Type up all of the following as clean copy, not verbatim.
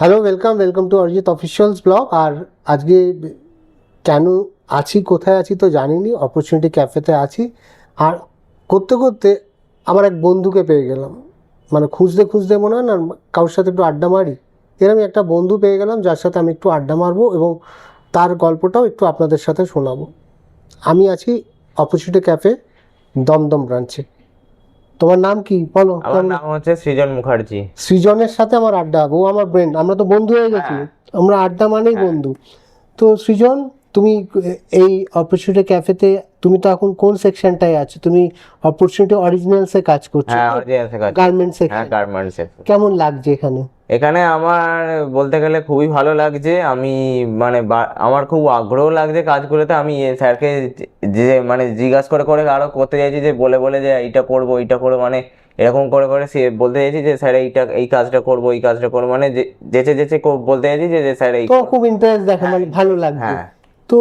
Hello, welcome to Arijit official's blog. আর আজকে কেন আছি, কোথায় আছি তো জানিনি, অপরচুনিটি ক্যাফেতে আছি। আর করতে করতে আমার এক বন্ধুকে পেয়ে গেলাম, মানে খুঁজতে খুঁজতে মনে হয় না কারোর সাথে একটু আড্ডা মারি, এরকম একটা বন্ধু পেয়ে গেলাম যার সাথে আমি একটু আড্ডা মারবো এবং তার গল্পটাও একটু আপনাদের সাথে শোনাবো। আমি আছি অপরচুনিটি ক্যাফে দমদম ব্রাঞ্চে। তোমার নাম কি বলো? আমার নাম হচ্ছে সৃজন মুখার্জি। সৃজনের সাথে আমার আড্ডা, ও আমার ফ্রেন্ড, আমরা তো বন্ধু হয়ে গেছি। আমরা আড্ডা মানেই বন্ধু। তো সৃজন, তুমি এই অপরচুনিটি ক্যাফেতে তুমি তো এখন কোন সেকশনটায় আছো? তুমি অপরচুনিটি অরিজিনালসে কাজ করছো, হ্যাঁ, অরিজিনালসে কাজ করি। গার্মেন্টস হ্যাঁ, সেকশন। গার্মেন্টসে। কেমন লাগছে এখানে? এখানে আমার বলতে গেলে খুবই ভালো লাগছে। আমি মানে আমার খুব আগ্রহ লাগছে কাজগুলোতে। আমি স্যারকে যে মানে জিজ্ঞাসা করে করে আরো করতে চাইছি, যে বলে বলে যে এইটা করবো এইটা করবো, মানে এরকম করে করে সে বলতে চাইছি যে স্যার এই কাজটা করবো এই কাজটা করবো, মানে যেচে যেচে বলতে চাইছি যে স্যার এই তো খুব ইন্টারেস্ট দেখে, মানে ভালো লাগছে। হ্যাঁ। তো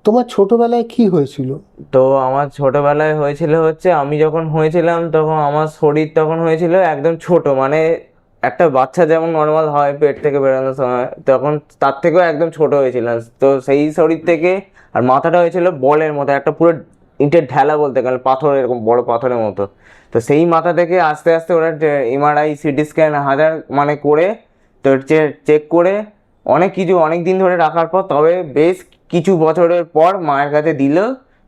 তোমার ছোটবেলায় কি হয়েছিল? তো আমার ছোটবেলায় হয়েছিল হচ্ছে, আমি যখন হয়েছিলাম তখন আমার শরীর তখন হয়েছিল একদম ছোট, মানে একটা বাচ্চা যেমন নর্মাল হয় পেট থেকে বেরোনোর সময়, তখন তার থেকেও একদম ছোট হয়েছিলাম। তো সেই শরীর থেকে আর মাথাটা হয়েছিল বলের মতো, একটা পুরো ইটের ঢেলা বলতে গেলে, পাথর, এরকম বড় পাথরের মতো। তো সেই মাথা থেকে আস্তে আস্তে ওরা এমআরআই সিটি স্ক্যান হাজার মানে করে, তো চেক করে অনেক কিছু অনেক দিন ধরে রাখার পর তবে বেশ কিছু বছরের পর মায়ের কাছে দিল,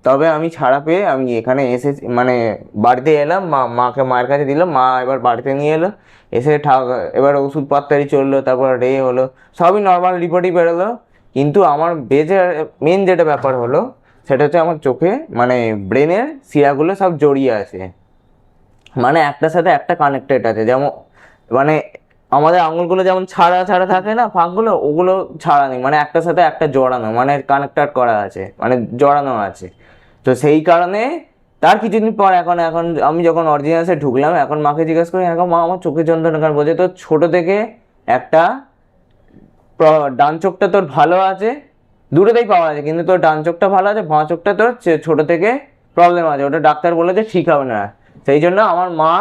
তবে আমি ছাড়া পেয়ে আমি এখানে এসে মানে বাড়িতে এলাম। মাকে মায়ের কাছে দিল, মা এবার বাড়িতে নিয়ে এলো। এসে এবার ওষুধপত্রই চললো, তারপর হলো, সবই নর্মাল রিপোর্টই বেরোলো। কিন্তু আমার মেন যেটা ব্যাপার হলো সেটা হচ্ছে আমার চোখে মানে ব্রেনের শিরাগুলো সব জড়িয়ে আছে, মানে একটার সাথে একটা কানেক্টেড আছে। যেমন মানে আমাদের আঙুলগুলো যেমন ছাড়া ছাড়া থাকে না, ফাঁকগুলো, ওগুলো ছাড়া নেই, মানে একটার সাথে একটা জড়ানো, মানে কানেক্টেড করা আছে, মানে জড়ানো আছে। তো সেই কারণে তার কিছুদিন পর এখন এখন আমি যখন অরিজিনালসে ঢুকলাম, এখন মাকে জিজ্ঞেস করি, এখন মা আমার চোখের যন্ত্রণা কারণ বলছে তো ছোট থেকে একটা ডান চোখটা তোর ভালো আছে, দুটোতেই পাওয়া আছে, কিন্তু তোর ডান চোখটা ভালো আছে, বাঁ চোখটা তোর ছোট থেকে প্রবলেম আছে, ওটা ডাক্তার বলেছে ঠিক হবে না। সেই জন্য আমার মা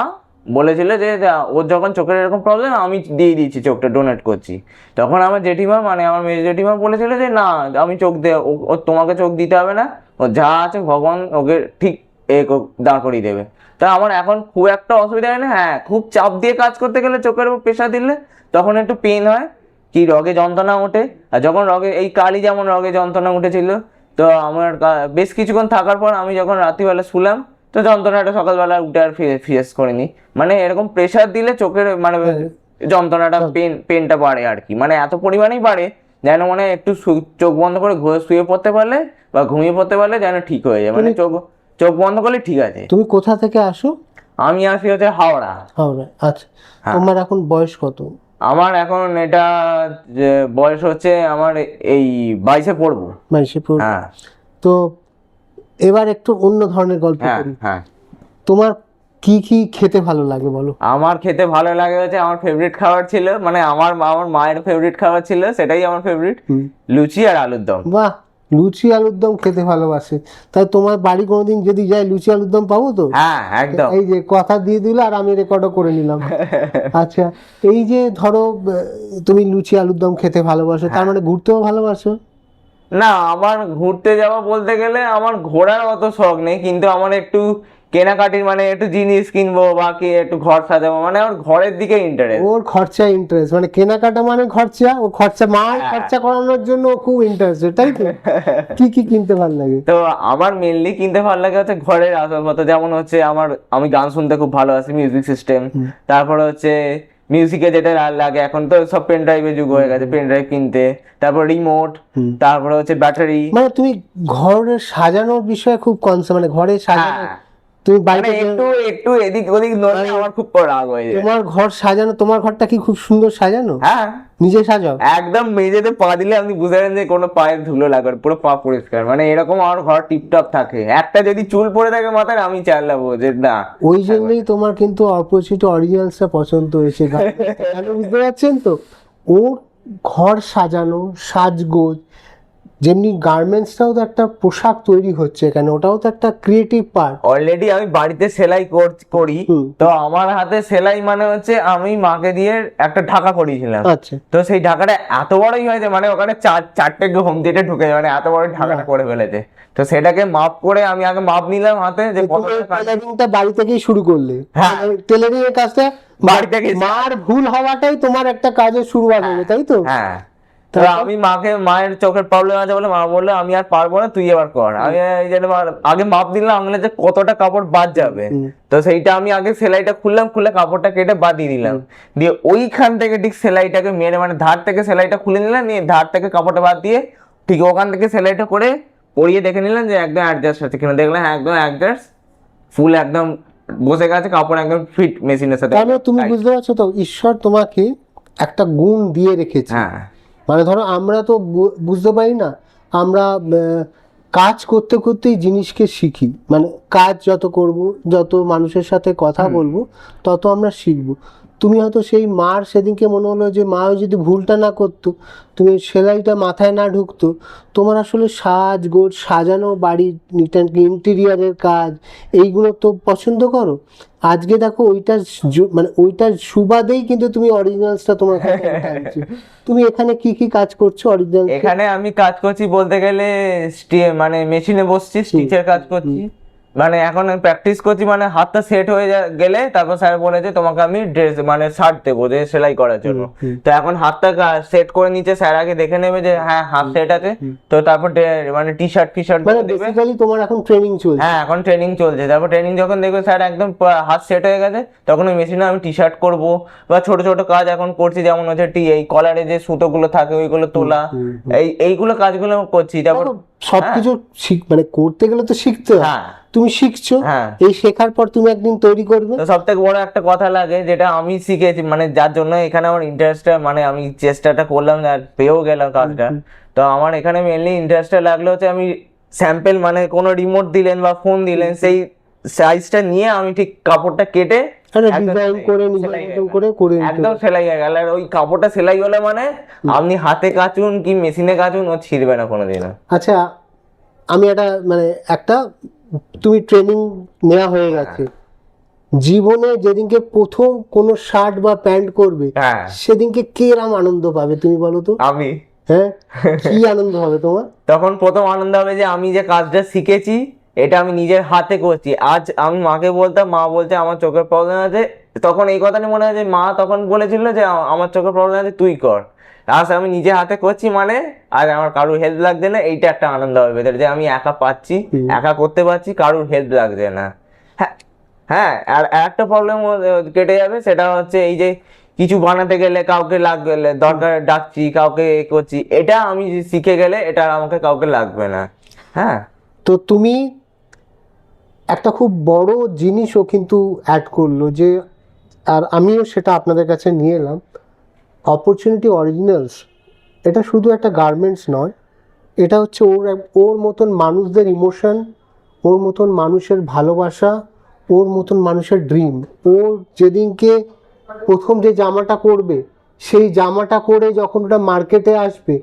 বলেছিল যে ওর যখন চোখের এরকম প্রবলেম, আমি দিয়ে দিচ্ছি, চোখটা ডোনেট করছি। তখন আমার জেঠিমা, মানে আমার মেয়ে জেঠিমা বলেছিল যে না, আমি চোখ ও তোমাকে চোখ দিতে হবে না, ও যা আছে ভগবান ওকে ঠিক দাঁড় করিয়ে দেবে। তা আমার এখন খুব একটা অসুবিধা হয় না। হ্যাঁ, খুব চাপ দিয়ে কাজ করতে গেলে চোখের উপর প্রেশার দিলে তখন একটু পেন হয়, কি রগে যন্ত্রণা ওঠে। আর যখন রগে এই কালই যেমন রগে যন্ত্রণা উঠেছিল, তো আমার বেশ কিছুক্ষণ থাকার পর আমি যখন রাত্রিবেলা শুলাম, তো যন্ত্রণাটা সকালবেলা উঠে আর ফেস করিনি। মানে এরকম প্রেশার দিলে চোখের মানে যন্ত্রণাটা পেনটা বাড়ে আর কি, মানে এত পরিমাণেই বাড়ে যেন মানে একটু চোখ বন্ধ করে শুয়ে পড়তে পারলে বা ঘুমিয়ে পড়তে পারলে যেন ঠিক হয়ে যায়, মানে চোখ চোখ বন্ধ করলে ঠিক আছে। তুমি কোথা থেকে আসো? আমি আসি হচ্ছে হাওড়া। হাওড়া, আচ্ছা। তোমার এখন বয়স কত? আমার এখন এটা যে বয়স হচ্ছে আমার এই 22-এ পড়বো। 22-এ পড়বে। হ্যাঁ। তো এবার একটু অন্য ধরনের গল্প হ্যাঁ। করি। হ্যাঁ, তোমার কি কি খেতে ভালো লাগে বলো? আমার খেতে ভালো লাগে হচ্ছে, আমার ফেভারিট খাবার ছিল, মানে আমার মায়ের ফেভারিট খাবার ছিল, সেটাই আমার ফেভারিট, লুচি আর আলুর দম। বাহ, লুচি আলুর দম খেতে ভালোবাসে। তাই তোমার বাড়ি কোনোদিন যদি যাই, লুচি আলুর দম পাবো তো? হ্যাঁ, একদম। এই যে কথা দিয়ে দিল, আর আমি রেকর্ডও করে নিলাম। আচ্ছা, এই যে ধরো তুমি লুচি আলুর দম খেতে ভালোবাসো, তার মানে ঘুরতেও ভালোবাসো? না, আমার ঘুরতে যাওয়া বলতে গেলে আমার ঘোরার অত শখ নেই, কিন্তু আমার একটু কেনাকাটির, মানে একটু জিনিস কিনবো বা কি একটু ঘর সাজাবো, মানে আমার ঘরের দিকে ইন্টারেস্ট। ওর খরচায় ইন্টারেস্ট, মানে কেনাকাটা মানে খরচা, ও খরচা মাল খরচা করানোর জন্য ও খুব ইন্টারেস্টেড, তাই তো? কি কি কিনতে ভালো লাগে? তো আমার মেনলি কিনতে ভালো লাগে হচ্ছে ঘরের আসবাবপত্র, যেমন হচ্ছে আমি গান শুনতে খুব ভালোবাসি, মিউজিক সিস্টেম। তারপরে হচ্ছে মিউজিকে যেটা লাগে, এখন তো সব পেন ড্রাইভের যুগ হয়ে গেছে, পেন ড্রাইভ কিনতে, তারপর রিমোট, তারপরে হচ্ছে ব্যাটারি। মানে তুমি ঘরের সাজানোর বিষয়ে খুব কনসার্ন, মানে ঘরে সাজানো, তুমি মানে বাড়িতে একটু একটু এদিক ওদিক নড়লে আমার খুব রাগ হয়ে যায়। তোমার ঘর সাজানো, তোমার ঘরটা কি খুব সুন্দর সাজানো? হ্যাঁ, নিজে সাজাও? একদম মেঝেতে পা দিলে আপনি বুঝে যাবেন যে কোনো পায়ের ধুলো লাগবে, পুরো পা পরিষ্কার, মানে এরকম আমার ঘর টিপটপ থাকে। একটা যদি চুল পড়ে থাকে মাথায়, আমি চালাবো যে না। ওই জন্যই তোমার কিন্তু অপোজিট অরিজিনালসটা পছন্দ হয়েছে। কেন বুঝতে পারছেন তো? ওর ঘর সাজানো, সাজগোজ, যেমনি গার্মেন্টসটাও তো একটা পোশাক তৈরি হচ্ছে এখানে, ওটাও তো একটা ক্রিয়েটিভ পার্ট। অলরেডি আমি বাড়িতে সেলাই করি, তো আমার হাতে সেলাই মানে হচ্ছে আমি মাকে দিয়ে একটা ঢাকা করিয়েছিলাম। আচ্ছা, তো সেই ঢাকাটা এত বড়ই হয়েছে, মানে ওখানে চারটে হোম থিয়েটার ঢুকে যায়, মানে এত বড় ঢাকাটা করে ফেলেছে। তো সেটাকে মাপ করে আমি আগে মাপ নিলাম হাতে যে টেলারিংটা বাড়ি থেকেই শুরু করলে? হ্যাঁ, টেলারিং এর কাজটা বাড়ি থেকে মার ভুল হওয়াটাই তোমার একটা কাজের শুরুয়াত হবে, তাই তো? হ্যাঁ। তো আমি মায়ের চোখের প্রবলেম আছে বলে মা বললো আমি আর পারবো না, তুই এবার কর। আমি এই জন্য আগে মাপ দিলাম আঙুলে যে কতটা কাপড় বাদ যাবে। তো সেইটা আমি আগে সেলাইটা খুলে কাপড়টা কেটে বাদ দিয়ে দিলাম, দিয়ে ওইখান থেকে ঠিক সেলাইটাকে মেরে, মানে ধার থেকে সেলাইটা খুলে নিলাম, নিয়ে ধার থেকে কাপড়টা বাদ দিয়ে ঠিক ওখান থেকে সেলাইটা করে পরিয়ে দেখে নিলাম যে একদম অ্যাডজাস্ট আছে কিনা। দেখলাম হ্যাঁ একদম অ্যাডজাস্ট, ফুল একদম বসে গেছে, কাপড় একদম ফিট মেশিনের সাথে। তাহলে তুমি বুঝতে পারছো তো, ঈশ্বর তোমাকে একটা গুণ দিয়ে রেখেছে। হ্যাঁ, মানে ধরো আমরা তো বুঝতে পারি না, আমরা কাজ করতে করতেই জিনিসকে শিখি। মানে কাজ যত করব, যত মানুষের সাথে কথা বলবো, তত আমরা শিখবো। তুমি হয়তো সেই মার সেদিনকে মনে হলো যে মাও যদি ভুলটা না করতো, তুমি সেলাইটা মাথায় না ঢুকতো, তোমার আসলে সাজগোজ সাজানো বাড়ির ইন্টেরিয়ারের কাজ এইগুলো তো পছন্দ করো। আজকে দেখো ওইটার মানে ওইটার সুবাদেই কিন্তু তুমি অরিজিনালসটা তোমার কাছে আনছো। তুমি এখানে কি কি কাজ করছো অরিজিনাল? এখানে আমি কাজ করছি বলতে গেলে মানে মেশিনে বসছি, স্টিচের কাজ করছি। মানে এখন আমি প্র্যাকটিস করছি, মানে হাতটা সেট হয়ে গেলে তারপর স্যার বলেছে তোমাকে আমি ড্রেস মানে শার্ট দেবো যে সেলাই করার জন্য। তো এখন হাতটা সেট করে নিচে, স্যার আগে দেখে নেবে যে হ্যাঁ হাত সেট আছে, তো তারপর মানে টি শার্ট মানে বেসিক্যালি তোমার এখন ট্রেনিং চলছে? হ্যাঁ এখন ট্রেনিং চলছে। তারপর ট্রেনিং যখন দেখবে স্যার একদম হাত সেট হয়ে গেছে, তখন ওই মেশিনে আমি টি শার্ট করবো, বা ছোট ছোট কাজ এখন করছি, যেমন হচ্ছে এই কলারে যে সুতোগুলো থাকে ওইগুলো তোলা, এইগুলো কাজগুলো করছি। তারপর সবকিছু মানে করতে গেলে তো শিখতে হয়। হ্যাঁ, তুমি শিখছো, এই শেখার পর তুমি একদিন তৈরি করবে। তো সব থেকে বড় একটা কথা লাগে যেটা আমি শিখেছি, মানে যার জন্য এখানে আমার ইন্টারেস্টটা, মানে আমি চেষ্টাটা করলাম আর পেয়েও গেলাম কাজটা। তো আমার এখানে মেনলি ইন্টারেস্টটা লাগলো হচ্ছে আমি স্যাম্পল, মানে কোনো রিমোট দিলেন বা ফোন দিলেন, সেই সাইজটা নিয়ে আমি ঠিক কাপড়টা কেটে ডিজাইন করে নিজের মতন করে একদম সেলাই হয়ে গেল। আর ওই কাপড়টা সেলাই হলে মানে আপনি হাতে কাচুন কি মেশিনে কাচুন, ও ছিঁড়বে না কোনোদিনও। আচ্ছা, আমি একটা তুমি ট্রেনিং নেওয়া হয়ে গেছে, জীবনে যেদিনকে প্রথম কোনো শার্ট বা প্যান্ট করবে, সেদিনকে কিরকম আনন্দ পাবে তুমি বলো তো? আমি হ্যাঁ, কি আনন্দ হবে তোমার তখন? প্রথম আনন্দ হবে যে আমি যে কাজটা শিখেছি এটা আমি নিজের হাতে করছি। আজ আমি মাকে বলতাম, মা বলছে আমার চোখের প্রবলেম আছে, তখন এই কথাটা মনে হয় যে মা তখন বলেছিল যে আমার চোখের প্রবলেম আছে তুই কর। আজ আমি নিজে হাতে করছি, মানে আজ আমার কারোর হেল্প লাগছে না, এইটা একটা আনন্দ হবে ভেতরে, যে আমি একা পাচ্ছি, একা করতে পারছি, কারোর হেল্প লাগছে না। হ্যাঁ হ্যাঁ, আর একটা প্রবলেম কেটে যাবে, সেটা হচ্ছে এই যে কিছু বানাতে গেলে কাউকে লাগলে দরকার ডাকছি, কাউকে করছি, এটা আমি শিখে গেলে এটা আমাকে কাউকে লাগবে না। হ্যাঁ, তো তুমি একটা খুব বড় জিনিসও কিন্তু অ্যাড করলো যে, আর আমিও সেটা আপনাদের কাছে নিয়ে এলাম, অপরচুনিটি অরিজিনালস। এটা শুধু একটা গার্মেন্টস নয়, এটা হচ্ছে ওর মতন মানুষদের ইমোশন, ওর মতন মানুষের ভালোবাসা, ওর মতন মানুষের ড্রিম। ও যেদিনকে প্রথম যে জামাটা করবে, সেই জামাটা করে যখন ওটা মার্কেটে আসবে,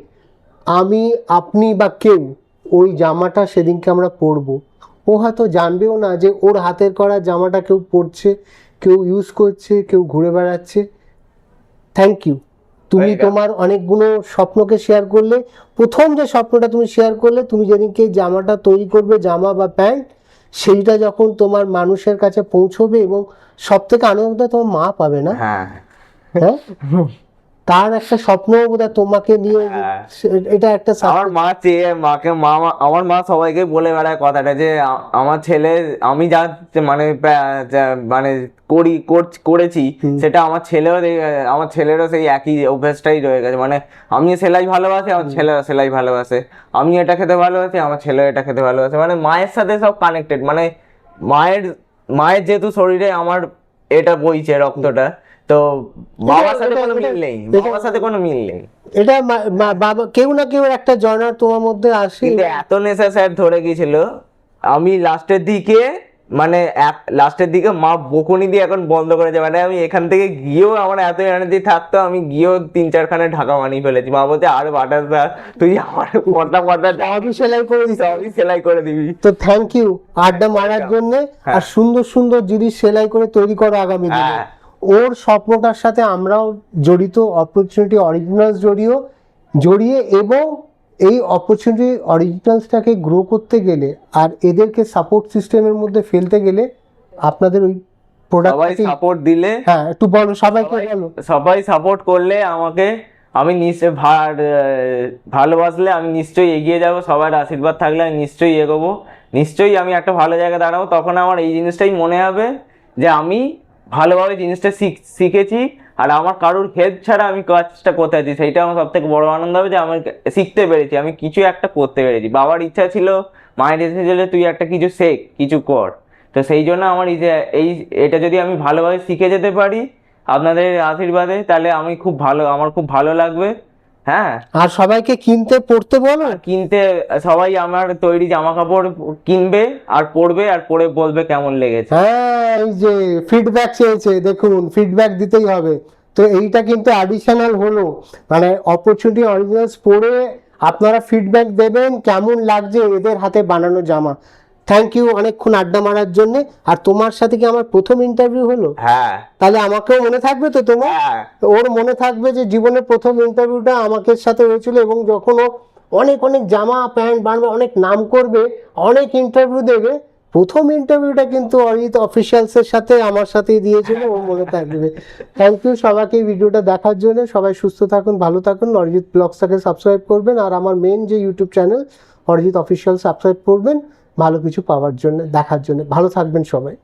আমি আপনি বা কেউ ওই জামাটা সেদিনকে আমরা পরবো। ও হয়তো জানবেও না যে ওর হাতের করা জামাটা কেউ পরছে, কেউ ইউজ করছে, কেউ ঘুরে বেড়াচ্ছে। Thank you. তুমি তোমার অনেকগুলো স্বপ্নকে শেয়ার করলে। প্রথম যে স্বপ্নটা তুমি শেয়ার করলে, তুমি যেদিনকে জামাটা তৈরি করবে, জামা বা প্যান্ট, সেইটা যখন তোমার মানুষের কাছে পৌঁছবে, এবং সব থেকে আনন্দ তোমার মা পাবে না? হ্যাঁ, তার একটা স্বপ্ন বোধহয় তোমাকে নিয়ে, এটা একটা আমার আমার মা সবাইকে বলে বেড়ায় কথাটা যে আমার ছেলে, আমি যা মানে মানে করেছি সেটা আমার ছেলেরও সেই একই অভ্যাসটাই রয়ে গেছে। মানে আমি সেলাই ভালোবাসি, আমার ছেলেও সেলাই ভালোবাসে, আমি এটা খেতে ভালোবাসি, আমার ছেলেও এটা খেতে ভালোবাসে। মানে মায়ের সাথে সব কানেক্টেড, মানে মায়ের যেহেতু শরীরে আমার এটা বইছে রক্তটা, তো বাবার সাথে কোনো মিল নেই, বাবার সাথে কোনো মিল নেই। এটা বাবা কেউ না কেউ একটা জনার তোমার মধ্যে আসে। কিন্তু এত নেশা স্যার ধরে গেছিল, আমি লাস্টের দিকে মানে লাস্টের দিকে মা বকুনি দিয়ে এখন বন্ধ করেছে, মানে আমি এখান থেকে গিয়েও আমার এত এনার্জি থাকতো, আমি গিয়েও 3-4 খানে ঢাকা বানিয়ে ফেলেছি। মা বলছে আর বাটাস দা, তুই আমার পর্দা আমি সেলাই করে দিচ্ছি, আমি সেলাই করে দিবি। তো থ্যাংক ইউ আড্ডা মারার জন্য। আর সুন্দর সুন্দর জিনিস সেলাই করে তৈরি করো আগামী দিনে। হ্যাঁ। ওর স্বপ্নটার সাথে আমরাও জড়িত, অপরচুনিটি অরিজিনালস জড়িয়ে এবং এই অপরচুনিটি অরিজিনালসটাকে গ্রো করতে গেলে আর এদেরকে সাপোর্ট সিস্টেমের মধ্যে ফেলতে গেলে আপনাদের ওই সবাই প্রোডাক্ট, সাপোর্ট দিলে, হ্যাঁ একটু বলো সবাইকে বলো। সবাই সাপোর্ট করলে আমাকে, আমি নিশ্চয়ই ভালোবাসলে আমি নিশ্চয়ই এগিয়ে যাব, সবার আশীর্বাদ থাকলে আমি নিশ্চয়ই এগোবো, নিশ্চয়ই আমি একটা ভালো জায়গায় দাঁড়াবো। তখন আমার এই জিনিসটাই মনে হবে যে আমি ভালোভাবে জিনিসটা শিখেছি, আর আমার কারোর হেল্প ছাড়া আমি কাজটা করতে পারছি, সেইটা আমার সব থেকে বড় আনন্দ হবে যে আমি শিখতে পেরেছি, আমি কিছু একটা করতে পেরেছি। বাবার ইচ্ছা ছিল, মায়ের ইচ্ছা ছিল তুই একটা কিছু শেখ, কিছু কর। তো সেই জন্য আমার এটা যদি আমি ভালোভাবে শিখে যেতে পারি আপনাদের আশীর্বাদে, তাহলে আমার খুব ভালো লাগবে। হ্যাঁ, আর সবাইকে কিনতে পড়তে বলো। কিনতে সবাই আমার তৈরি জামা কাপড় কিনবে আর পরবে, আর পরে বলবে কেমন লেগেছে। হ্যাঁ, এই যে ফিডব্যাক চেয়েছে, দেখুন ফিডব্যাক দিতেই হবে। তো এইটা কিন্তু অ্যাডিশনাল হলো, মানে অপরচুনিটি অরিজিনালস পরে আপনারা ফিডব্যাক দেবেন কেমন লাগছে এদের হাতে বানানো জামা। থ্যাংক ইউ অনেকক্ষণ আড্ডা মারার জন্য। আর তোমার সাথে কি আমার প্রথম ইন্টারভিউ হলো? হ্যাঁ, তাহলে আমাকেও মনে থাকবে তো তোমার? হ্যাঁ, ওর মনে থাকবে যে জীবনের প্রথম ইন্টারভিউটা আমাকে সাথে হয়েছিল, এবং যখন ও অনেক অনেক জামা প্যান্ট বানাবে, অনেক নাম করবে, অনেক ইন্টারভিউ দেবে, প্রথম ইন্টারভিউটা কিন্তু অরিজিৎ অফিসিয়ালসের সাথে আমার সাথেই দিয়েছিল, ও মনে থাকবে। থ্যাংক ইউ সবাইকে এই ভিডিওটা দেখার জন্য। সবাই সুস্থ থাকুন, ভালো থাকুন। অরিজিৎ ব্লগসটাকে সাবস্ক্রাইব করবেন, আর আমার মেন যে YouTube channel Arijit official subscribe করবেন ভালো কিছু পাওয়ার জন্য, দেখার জন্য। ভালো থাকবেন সবাই।